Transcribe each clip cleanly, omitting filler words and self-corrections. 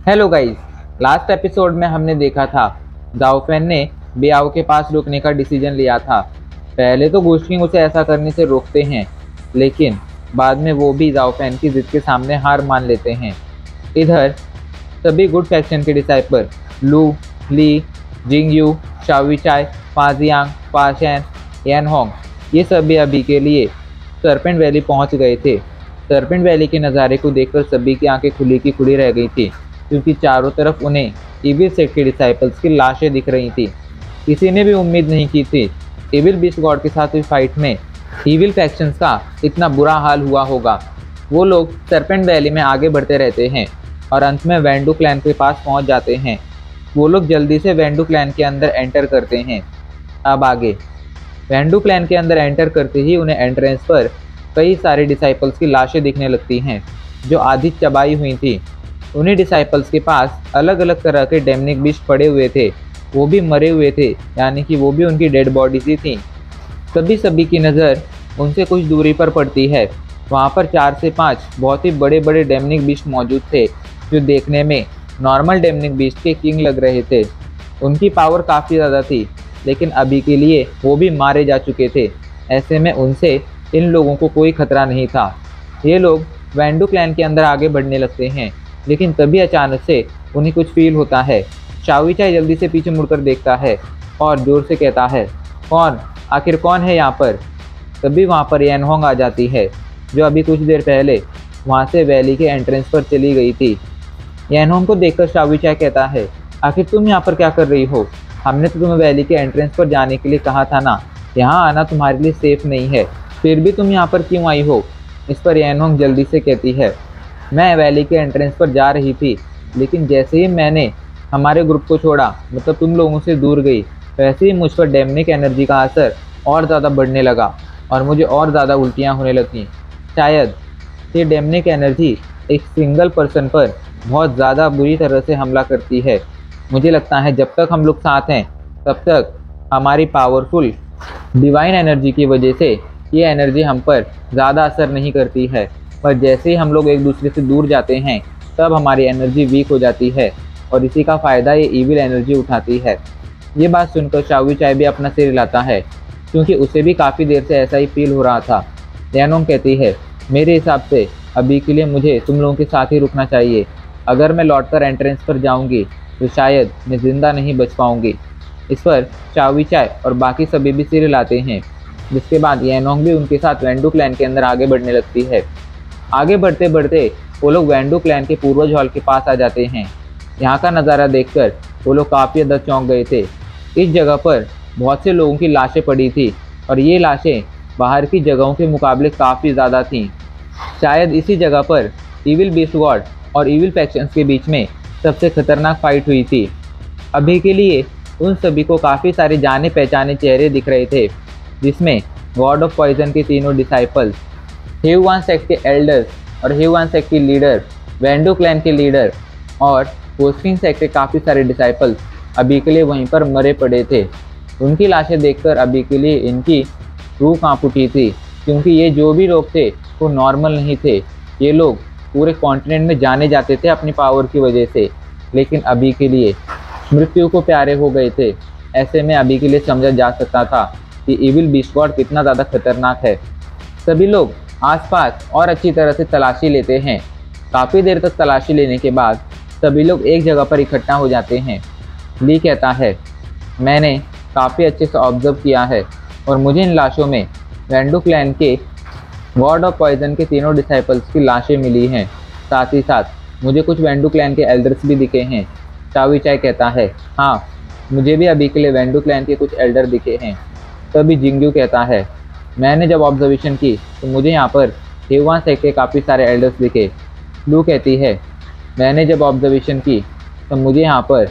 Hello guys, last episode में हमने देखा था जाओफेन ने बियाओ के पास रुकने का डिसीजन लिया था। पहले तो गोश्किंग उसे ऐसा करने से रोकते हैं, लेकिन बाद में वो भी जाओफेन की जिद के सामने हार मान लेते हैं। इधर सभी गुड फैक्शन के डिसाइपर लू, ली, जिंगयू, शाओविचाई, फाजियांग, फाशेन, येनहोंग ये सभी अभी के लिए सरपेंट वैली पहुंच गए थे। सरपेंट वैली के नज़ारे को देखकर सभी की आंखें खुली की खुली रह गई थी, क्योंकि चारों तरफ उन्हें इविल सेक्ट के डिसाइपल्स की लाशें दिख रही थी। किसी ने भी उम्मीद नहीं की थी इविल बीस्ट गॉड के साथ हुई फाइट में इविल फैक्शंस का इतना बुरा हाल हुआ होगा। वो लोग सरपेंट वैली में आगे बढ़ते रहते हैं और अंत में वेंडू क्लैन के पास पहुंच जाते हैं। वो लोग जल्दी से वेंडू क्लैन के अंदर एंटर करते हैं। अब आगे वेंडू क्लैन के अंदर एंटर करते ही उन्हें एंट्रेंस पर कई सारे डिसाइपल्स की लाशें दिखने लगती हैं, जो आधी चबाई हुई थी। उन्हीं डिसाइपल्स के पास अलग अलग तरह के डेमनिक बीस्ट पड़े हुए थे, वो भी मरे हुए थे, यानी कि वो भी उनकी डेड बॉडीज ही थी। सभी की नज़र उनसे कुछ दूरी पर पड़ती है। वहाँ पर 4 से 5 बहुत ही बड़े बड़े डेमनिक बीस्ट मौजूद थे, जो देखने में नॉर्मल डेमनिक बीस्ट के किंग लग रहे थे। उनकी पावर काफ़ी ज़्यादा थी, लेकिन अभी के लिए वो भी मारे जा चुके थे। ऐसे में उनसे इन लोगों को कोई खतरा नहीं था। ये लोग वेंडू क्लैन के अंदर आगे बढ़ने लगते हैं, लेकिन तभी अचानक से उन्हें कुछ फील होता है। शाओविचाई जल्दी से पीछे मुड़कर देखता है और जोर से कहता है, आखिर कौन है यहाँ पर। तभी वहाँ पर येनहोंग आ जाती है, जो अभी कुछ देर पहले वहाँ से वैली के एंट्रेंस पर चली गई थी। येनहोंग को देखकर शाओविचाई कहता है, आखिर तुम यहाँ पर क्या कर रही हो? हमने तो तुम्हें वैली के एंट्रेंस पर जाने के लिए कहा था ना, यहाँ आना तुम्हारे लिए सेफ नहीं है, फिर भी तुम यहाँ पर क्यों आई हो? इस पर येनहोंग जल्दी से कहती है, मैं वैली के एंट्रेंस पर जा रही थी, लेकिन जैसे ही मैंने हमारे ग्रुप को छोड़ा, मतलब तुम लोगों से दूर गई, वैसे ही मुझ पर डेमनिक एनर्जी का असर और ज़्यादा बढ़ने लगा और मुझे और ज़्यादा उल्टियाँ होने लगीं। शायद ये डेमनिक एनर्जी एक सिंगल पर्सन पर बहुत ज़्यादा बुरी तरह से हमला करती है। मुझे लगता है जब तक हम लोग साथ हैं, तब तक हमारी पावरफुल डिवाइन एनर्जी की वजह से ये एनर्जी हम पर ज़्यादा असर नहीं करती है, पर जैसे ही हम लोग एक दूसरे से दूर जाते हैं, तब हमारी एनर्जी वीक हो जाती है और इसी का फ़ायदा ये ईविल एनर्जी उठाती है। ये बात सुनकर शाओविचाई भी अपना सिर हिलाता है, क्योंकि उसे भी काफ़ी देर से ऐसा ही फील हो रहा था। येनहोंग कहती है, मेरे हिसाब से अभी के लिए मुझे तुम लोगों के साथ ही रुकना चाहिए। अगर मैं लौटकर एंट्रेंस पर जाऊँगी तो शायद मैं ज़िंदा नहीं बच पाऊँगी। इस पर शाओविचाई और बाकी सभी भी सिर हिलाते हैं, जिसके बाद येनहोंग भी उनके साथ वेंडू क्लैन के अंदर आगे बढ़ने लगती है। आगे बढ़ते बढ़ते वो लोग वेंडू क्लैन के पूर्वज हॉल के पास आ जाते हैं। यहाँ का नज़ारा देखकर वो लोग काफ़ी ज़्यादा चौंक गए थे। इस जगह पर बहुत से लोगों की लाशें पड़ी थी और ये लाशें बाहर की जगहों के मुकाबले काफ़ी ज़्यादा थीं। शायद इसी जगह पर इविल बीस्ट गॉड और इविल फैक्शंस के बीच में सबसे खतरनाक फाइट हुई थी। अभी के लिए उन सभी को काफ़ी सारे जाने पहचाने चेहरे दिख रहे थे, जिसमें गॉड ऑफ पॉइजन के तीनों डिसाइपल्स, हेववान सेक्ट के एल्डर्स और हेववान सेक्ट की लीडर, वेंडू क्लैन के लीडर और गोश्किंग सेक्ट के काफ़ी सारे डिसाइपल्स अभी के लिए वहीं पर मरे पड़े थे। उनकी लाशें देखकर अभी के लिए इनकी रूह कांप उठी थी, क्योंकि ये जो भी लोग थे वो नॉर्मल नहीं थे। ये लोग पूरे कॉन्टिनेंट में जाने जाते थे अपनी पावर की वजह से, लेकिन अभी के लिए मृत्यु को प्यारे हो गए थे। ऐसे में अभी के लिए समझा जा सकता था कि इविल बीस्ट गॉड कितना ज़्यादा खतरनाक है। सभी लोग आसपास और अच्छी तरह से तलाशी लेते हैं। काफ़ी देर तक तलाशी लेने के बाद सभी लोग एक जगह पर इकट्ठा हो जाते हैं। ली कहता है, मैंने काफ़ी अच्छे से ऑब्जर्व किया है और मुझे इन लाशों में वेंडू क्लैन के गॉड ऑफ पॉइजन के तीनों डिसाइपल्स की लाशें मिली हैं। साथ ही साथ मुझे कुछ वेंडू क्लैन के एल्डर्स भी दिखे हैं। शाओविचाई कहता है, हाँ, मुझे भी अभी के लिए वेंडू क्लैन के कुछ एल्डर दिखे हैं। तभी जिंगयू कहता है, मैंने जब ऑब्जर्वेशन की तो मुझे यहाँ पर हेववान सेक्ट के काफ़ी सारे एल्डर्स दिखे। लू कहती है, मैंने जब ऑब्जर्वेशन की तो मुझे यहाँ पर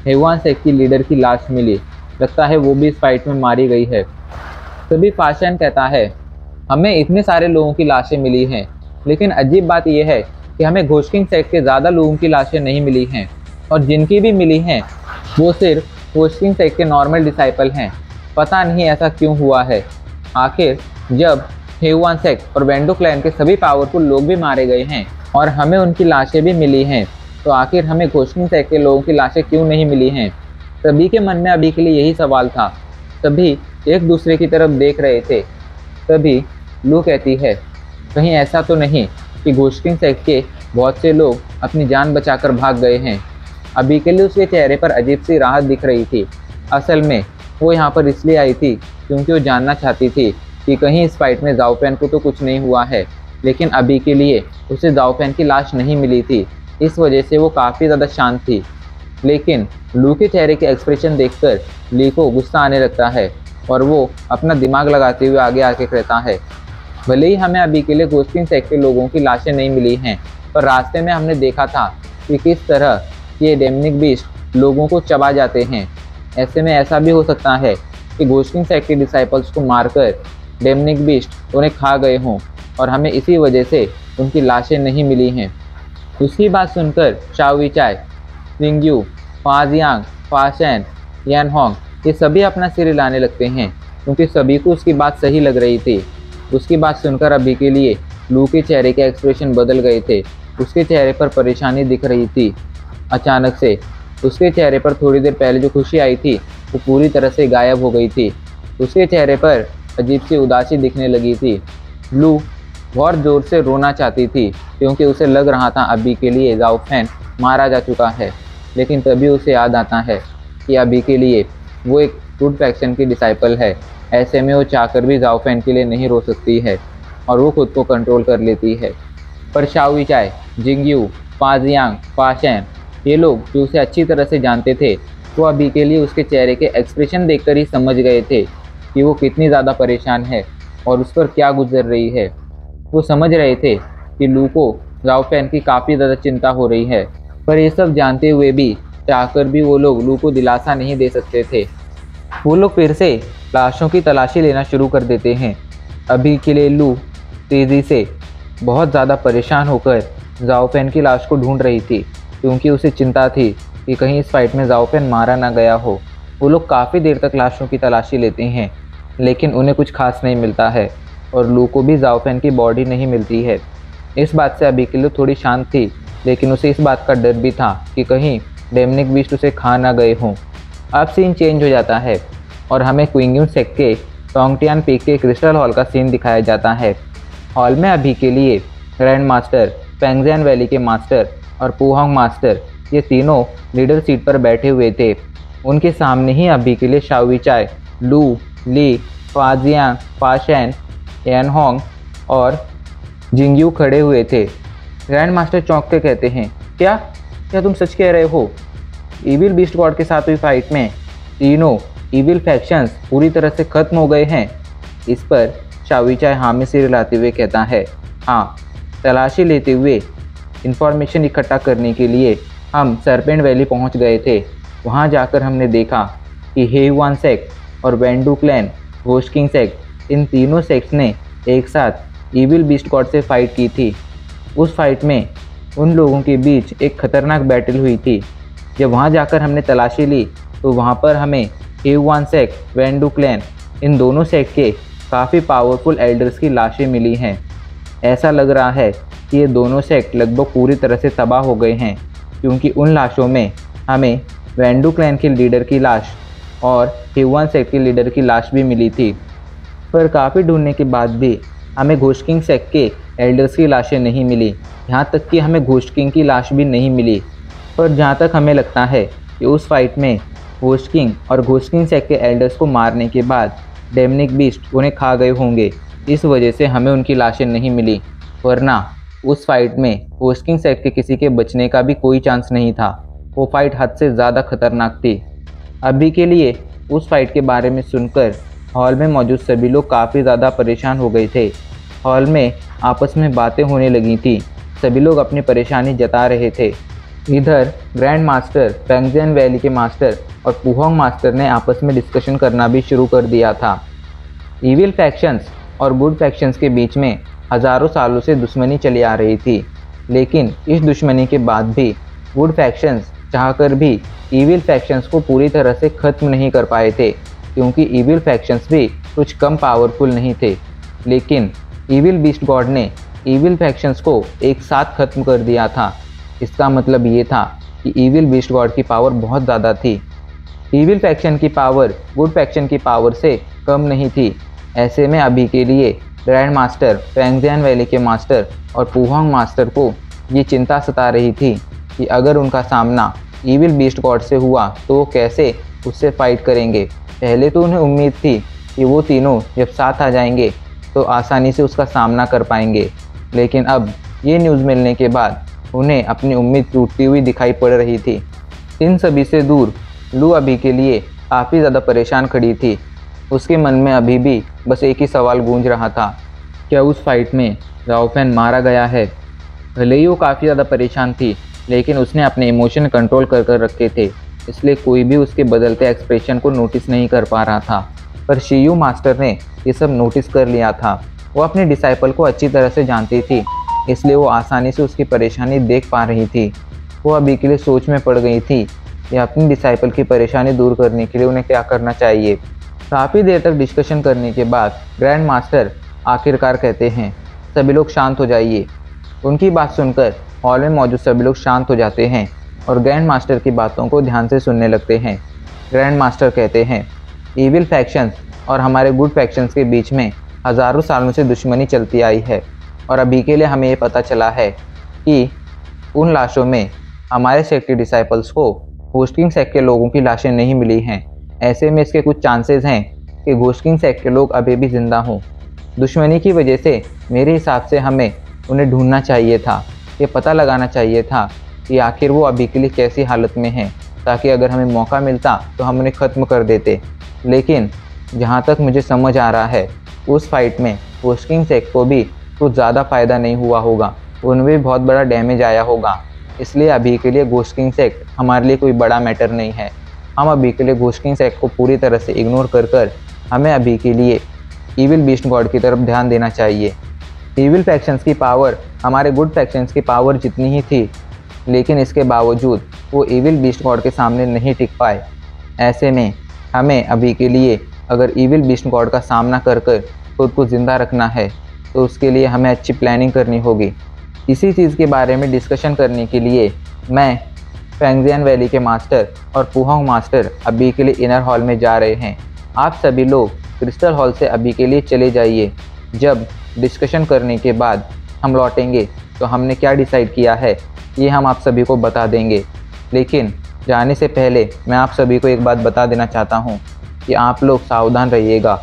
हेववान सेक्ट की लीडर की लाश मिली। लगता है वो भी इस फाइट में मारी गई है। तभी फाशेन कहता है, हमें इतने सारे लोगों की लाशें मिली हैं, लेकिन अजीब बात यह है कि हमें गोश्किंग सेक्ट के ज़्यादा लोगों की लाशें नहीं मिली हैं, और जिनकी भी मिली हैं वो सिर्फ गोश्किंग सेक्ट के नॉर्मल डिसाइपल हैं। पता नहीं ऐसा क्यों हुआ है। आखिर जब हेववान सेक्ट और वेंडू क्लैन के सभी पावरफुल लोग भी मारे गए हैं और हमें उनकी लाशें भी मिली हैं, तो आखिर हमें घोस्टिंग सेक्ट के लोगों की लाशें क्यों नहीं मिली हैं? सभी के मन में अभी के लिए यही सवाल था। सभी एक दूसरे की तरफ देख रहे थे। तभी लू कहती है, कहीं ऐसा तो नहीं कि घोस्टिंग सेक्ट के बहुत से लोग अपनी जान बचाकर भाग गए हैं? अभी के लिए उसके चेहरे पर अजीब सी राहत दिख रही थी। असल में वो यहाँ पर इसलिए आई थी क्योंकि वो जानना चाहती थी कि कहीं इस फाइट में जाओ फैन को तो कुछ नहीं हुआ है। लेकिन अभी के लिए उसे जाओ फैन की लाश नहीं मिली थी, इस वजह से वो काफ़ी ज़्यादा शांत थी। लेकिन लू के चेहरे के एक्सप्रेशन देखकर ली को गुस्सा आने लगता है और वो अपना दिमाग लगाते हुए आगे आके कहता है, भले ही हमें अभी के लिए घोस्टिंग सेक्ट के लोगों की लाशें नहीं मिली हैं, पर रास्ते में हमने देखा था कि किस तरह ये डेमनिक बीस्ट लोगों को चबा जाते हैं। ऐसे में ऐसा भी हो सकता है कि घोस्टिंग सेक्ट के डिसाइपल्स को मारकर डेमनिक बीस्ट उन्हें खा गए हों और हमें इसी वजह से उनकी लाशें नहीं मिली हैं। उसकी बात सुनकर चाओ विचाई, जिंगयू, फाजियांग, फाशेन, यानहोंग ये सभी अपना सिर हिलाने लगते हैं क्योंकि सभी को उसकी बात सही लग रही थी। उसकी बात सुनकर अभी के लिए लू के चेहरे के एक्सप्रेशन बदल गए थे। उसके चेहरे पर परेशानी दिख रही थी। अचानक से उसके चेहरे पर थोड़ी देर पहले जो खुशी आई थी वो पूरी तरह से गायब हो गई थी। उसके चेहरे पर अजीब सी उदासी दिखने लगी थी। लू बहुत ज़ोर से रोना चाहती थी क्योंकि उसे लग रहा था अभी के लिए जाओ फैन मारा जा चुका है। लेकिन तभी उसे याद आता है कि अभी के लिए वो एक गुड फैक्शन की डिसाइपल है। ऐसे में वो चाहकर भी जाओ फैन के लिए नहीं रो सकती है और वो खुद को कंट्रोल कर लेती है। पर चाओ विचाई, जिंगयू, फाजियांग, फाशेन ये लोग जो उसे अच्छी तरह से जानते थे वो अभी के लिए उसके चेहरे के एक्सप्रेशन देखकर ही समझ गए थे कि वो कितनी ज़्यादा परेशान है और उस पर क्या गुजर रही है। वो समझ रहे थे कि लू को जाओ फैन की काफ़ी ज़्यादा चिंता हो रही है, पर ये सब जानते हुए भी चाहकर भी वो लोग लू को दिलासा नहीं दे सकते थे। वो लोग फिर से लाशों की तलाशी लेना शुरू कर देते हैं। अभी के लिए लू तेज़ी से बहुत ज़्यादा परेशान होकर जाओ फैन की लाश को ढूंढ रही थी क्योंकि उसे चिंता थी कि कहीं इस फाइट में जाओ फैन मारा ना गया हो। वो लोग काफ़ी देर तक लाशों की तलाशी लेते हैं लेकिन उन्हें कुछ खास नहीं मिलता है और लू को भी जाओ फैन की बॉडी नहीं मिलती है। इस बात से अभी के लिए थोड़ी शांत थी, लेकिन उसे इस बात का डर भी था कि कहीं डेमनिक बीस्ट उसे खा ना गए हों। अब सीन चेंज हो जाता है और हमें क्विंगयून सेक्ट के टोंगटियान पीक के क्रिस्टल हॉल का सीन दिखाया जाता है। हॉल में अभी के लिए ग्रैंड मास्टर, पेंगजियान वैली के मास्टर और पुहोंग मास्टर ये तीनों लीडर सीट पर बैठे हुए थे। उनके सामने ही अभी के लिए चाओ विचाई, लू, ली, फाजियांग, फाशेन, यानहोंग और जिंगयू खड़े हुए थे। ग्रैंड मास्टर चौंक के कहते हैं, क्या तुम सच कह रहे हो? इविल बीस्ट गॉड के साथ हुई फाइट में तीनों इविल फैक्शंस पूरी तरह से खत्म हो गए हैं? इस पर चाओ विचाई हाँ में सिर हिलाते हुए कहता है, हाँ, तलाशी लेते हुए इंफॉर्मेशन इकट्ठा करने के लिए हम सरपेंट वैली पहुंच गए थे। वहां जाकर हमने देखा कि हेयुआन सेक्ट और Wendu clan, ghost king sect इन तीनों सेक्ट्स ने एक साथ इविल बीस्ट गॉड से फाइट की थी। उस फाइट में उन लोगों के बीच एक खतरनाक बैटल हुई थी। जब वहां जाकर हमने तलाशी ली तो वहां पर हमें हेयुआन सेक्ट, वेंडू क्लैन इन दोनों सेक्ट के काफ़ी पावरफुल एल्डर्स की लाशें मिली हैं। ऐसा लग रहा है कि ये दोनों सेक्ट लगभग पूरी तरह से तबाह हो गए हैं क्योंकि उन लाशों में हमें वेंडू क्लैन के लीडर की लाश और हेयुआन सेक्ट के लीडर की लाश भी मिली थी। पर काफ़ी ढूंढने के बाद भी हमें घोस्ट किंग सेक्ट के एल्डर्स की लाशें नहीं मिली, यहाँ तक कि हमें घोस्ट किंग की लाश भी नहीं मिली। पर जहाँ तक हमें लगता है कि उस फाइट में घोस्ट किंग और घोस्ट किंग सेक्ट के एल्डर्स को मारने के बाद डेमनिक बीस्ट उन्हें खा गए होंगे, इस वजह से हमें उनकी लाशें नहीं मिली। वरना उस फाइट में घोस्ट किंग सेक्ट के किसी के बचने का भी कोई चांस नहीं था। वो फाइट हद से ज़्यादा खतरनाक थी। अभी के लिए उस फाइट के बारे में सुनकर हॉल में मौजूद सभी लोग काफ़ी ज़्यादा परेशान हो गए थे। हॉल में आपस में बातें होने लगी थी, सभी लोग अपनी परेशानी जता रहे थे। इधर ग्रैंड मास्टर, पेंगजियान वैली के मास्टर और पुहोंग मास्टर ने आपस में डिस्कशन करना भी शुरू कर दिया था। इविल फैक्शंस और गुड फैक्शंस के बीच में हज़ारों सालों से दुश्मनी चली आ रही थी, लेकिन इस दुश्मनी के बाद भी गुड फैक्शंस चाहकर भी इविल फैक्शंस को पूरी तरह से ख़त्म नहीं कर पाए थे क्योंकि इविल फैक्शंस भी कुछ कम पावरफुल नहीं थे। लेकिन इविल बीस्ट गॉड ने इविल फैक्शंस को एक साथ ख़त्म कर दिया था। इसका मतलब ये था कि ईविल बीस्ट गॉड की पावर बहुत ज़्यादा थी। ईविल फैक्शन की पावर गुड फैक्शन की पावर से कम नहीं थी। ऐसे में अभी के लिए ग्रैंड मास्टर, फैंगजियान वैली के मास्टर और पुहोंग मास्टर को ये चिंता सता रही थी कि अगर उनका सामना ईविल बीस्ट गॉड से हुआ तो वो कैसे उससे फाइट करेंगे। पहले तो उन्हें उम्मीद थी कि वो तीनों जब साथ आ जाएंगे तो आसानी से उसका सामना कर पाएंगे, लेकिन अब ये न्यूज़ मिलने के बाद उन्हें अपनी उम्मीद टूटती हुई दिखाई पड़ रही थी। इन सभी से दूर लू अभी के लिए काफ़ी ज़्यादा परेशान खड़ी थी। उसके मन में अभी भी बस एक ही सवाल गूंज रहा था, क्या उस फाइट में जाओ फैन मारा गया है। भले ही वो काफ़ी ज़्यादा परेशान थी, लेकिन उसने अपने इमोशन कंट्रोल कर रखे थे, इसलिए कोई भी उसके बदलते एक्सप्रेशन को नोटिस नहीं कर पा रहा था। पर शियू मास्टर ने ये सब नोटिस कर लिया था। वो अपने डिसाइपल को अच्छी तरह से जानती थी, इसलिए वो आसानी से उसकी परेशानी देख पा रही थी। वो अभी के लिए सोच में पड़ गई थी कि अपनी डिसाइपल की परेशानी दूर करने के लिए उन्हें क्या करना चाहिए। काफ़ी देर तक डिस्कशन करने के बाद ग्रैंड मास्टर आखिरकार कहते हैं, सभी लोग शांत हो जाइए। उनकी बात सुनकर हॉल में मौजूद सभी लोग शांत हो जाते हैं और ग्रैंड मास्टर की बातों को ध्यान से सुनने लगते हैं। ग्रैंड मास्टर कहते हैं, ईविल फैक्शंस और हमारे गुड फैक्शंस के बीच में हज़ारों सालों से दुश्मनी चलती आई है और अभी के लिए हमें ये पता चला है कि उन लाशों में हमारे सेक्ट के डिसाइपल्स को घोस्ट किंग सेक्ट के लोगों की लाशें नहीं मिली हैं। ऐसे में इसके कुछ चांसेस हैं कि घोस्ट किंग सेक्ट के लोग अभी भी जिंदा हों। दुश्मनी की वजह से मेरे हिसाब से हमें उन्हें ढूंढना चाहिए था, ये पता लगाना चाहिए था कि आखिर वो अभी के लिए कैसी हालत में हैं, ताकि अगर हमें मौका मिलता तो हम उन्हें ख़त्म कर देते। लेकिन जहाँ तक मुझे समझ आ रहा है, उस फाइट में घोस्ट किंग सेक्ट को भी कुछ ज़्यादा फ़ायदा नहीं हुआ होगा, उनमें भी बहुत बड़ा डैमेज आया होगा। इसलिए अभी के लिए घोस्ट किंग सेक्ट हमारे लिए कोई बड़ा मैटर नहीं है। हम अभी के लिए घोस्ट किंग सेक्ट को पूरी तरह से इग्नोर कर हमें अभी के लिए ईविल बीस्ट गॉड की तरफ ध्यान देना चाहिए। ईविल फैक्शंस की पावर हमारे गुड फैक्शंस की पावर जितनी ही थी, लेकिन इसके बावजूद वो ईविल बीस्ट गॉड के सामने नहीं टिक पाए। ऐसे में हमें अभी के लिए अगर ईविल बीस्ट गॉड का सामना कर खुद को ज़िंदा रखना है तो उसके लिए हमें अच्छी प्लानिंग करनी होगी। इसी चीज़ के बारे में डिस्कशन करने के लिए मैं, फैंगजियान वैली के मास्टर और पुहोंग मास्टर अभी के लिए इनर हॉल में जा रहे हैं। आप सभी लोग क्रिस्टल हॉल से अभी के लिए चले जाइए। जब डिस्कशन करने के बाद हम लौटेंगे तो हमने क्या डिसाइड किया है ये हम आप सभी को बता देंगे। लेकिन जाने से पहले मैं आप सभी को एक बात बता देना चाहता हूँ कि आप लोग सावधान रहिएगा,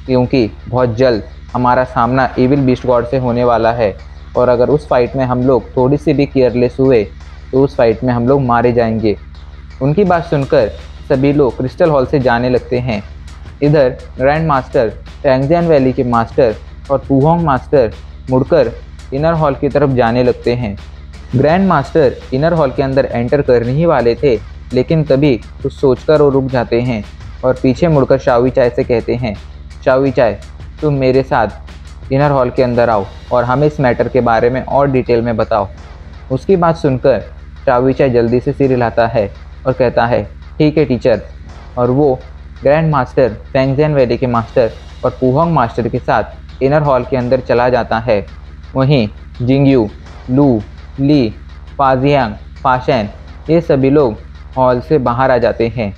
क्योंकि बहुत जल्द हमारा सामना ईविल बीस्ट गॉड से होने वाला है और अगर उस फाइट में हम लोग थोड़ी सी भी केयरलेस हुए तो उस फाइट में हम लोग मारे जाएंगे। उनकी बात सुनकर सभी लोग क्रिस्टल हॉल से जाने लगते हैं। इधर ग्रैंड मास्टर, फैंगजियान वैली के मास्टर और पुहोंग मास्टर मुड़कर इनर हॉल की तरफ जाने लगते हैं। ग्रैंड मास्टर इनर हॉल के अंदर एंटर करने ही वाले थे, लेकिन तभी कुछ सोचकर वो रुक जाते हैं और पीछे मुड़कर शाओवी चाय से कहते हैं, शाओवी चाय तुम मेरे साथ इनर हॉल के अंदर आओ और हमें इस मैटर के बारे में और डिटेल में बताओ। उसकी बात सुनकर शाओवी चाय जल्दी से सिर हिलाता है और कहता है, ठीक है टीचर। और वो ग्रैंड मास्टर, फैंगजियान वैली के मास्टर और पुहोंग मास्टर के साथ इनर हॉल के अंदर चला जाता है। वहीं जिंगयू, लू, ली, फाजियांग, फाशैन ये सभी लोग हॉल से बाहर आ जाते हैं।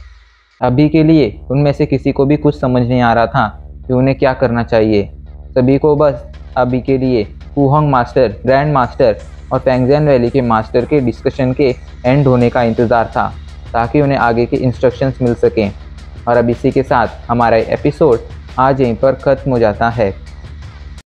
अभी के लिए उनमें से किसी को भी कुछ समझ नहीं आ रहा था कि उन्हें क्या करना चाहिए। सभी को बस अभी के लिए पुहोंग मास्टर, ग्रैंड मास्टर और फैंगजियान वैली के मास्टर के डिस्कशन के एंड होने का इंतज़ार था, ताकि उन्हें आगे के इंस्ट्रक्शंस मिल सकें। और अब इसी के साथ हमारा एपिसोड आज यहीं पर ख़त्म हो जाता है।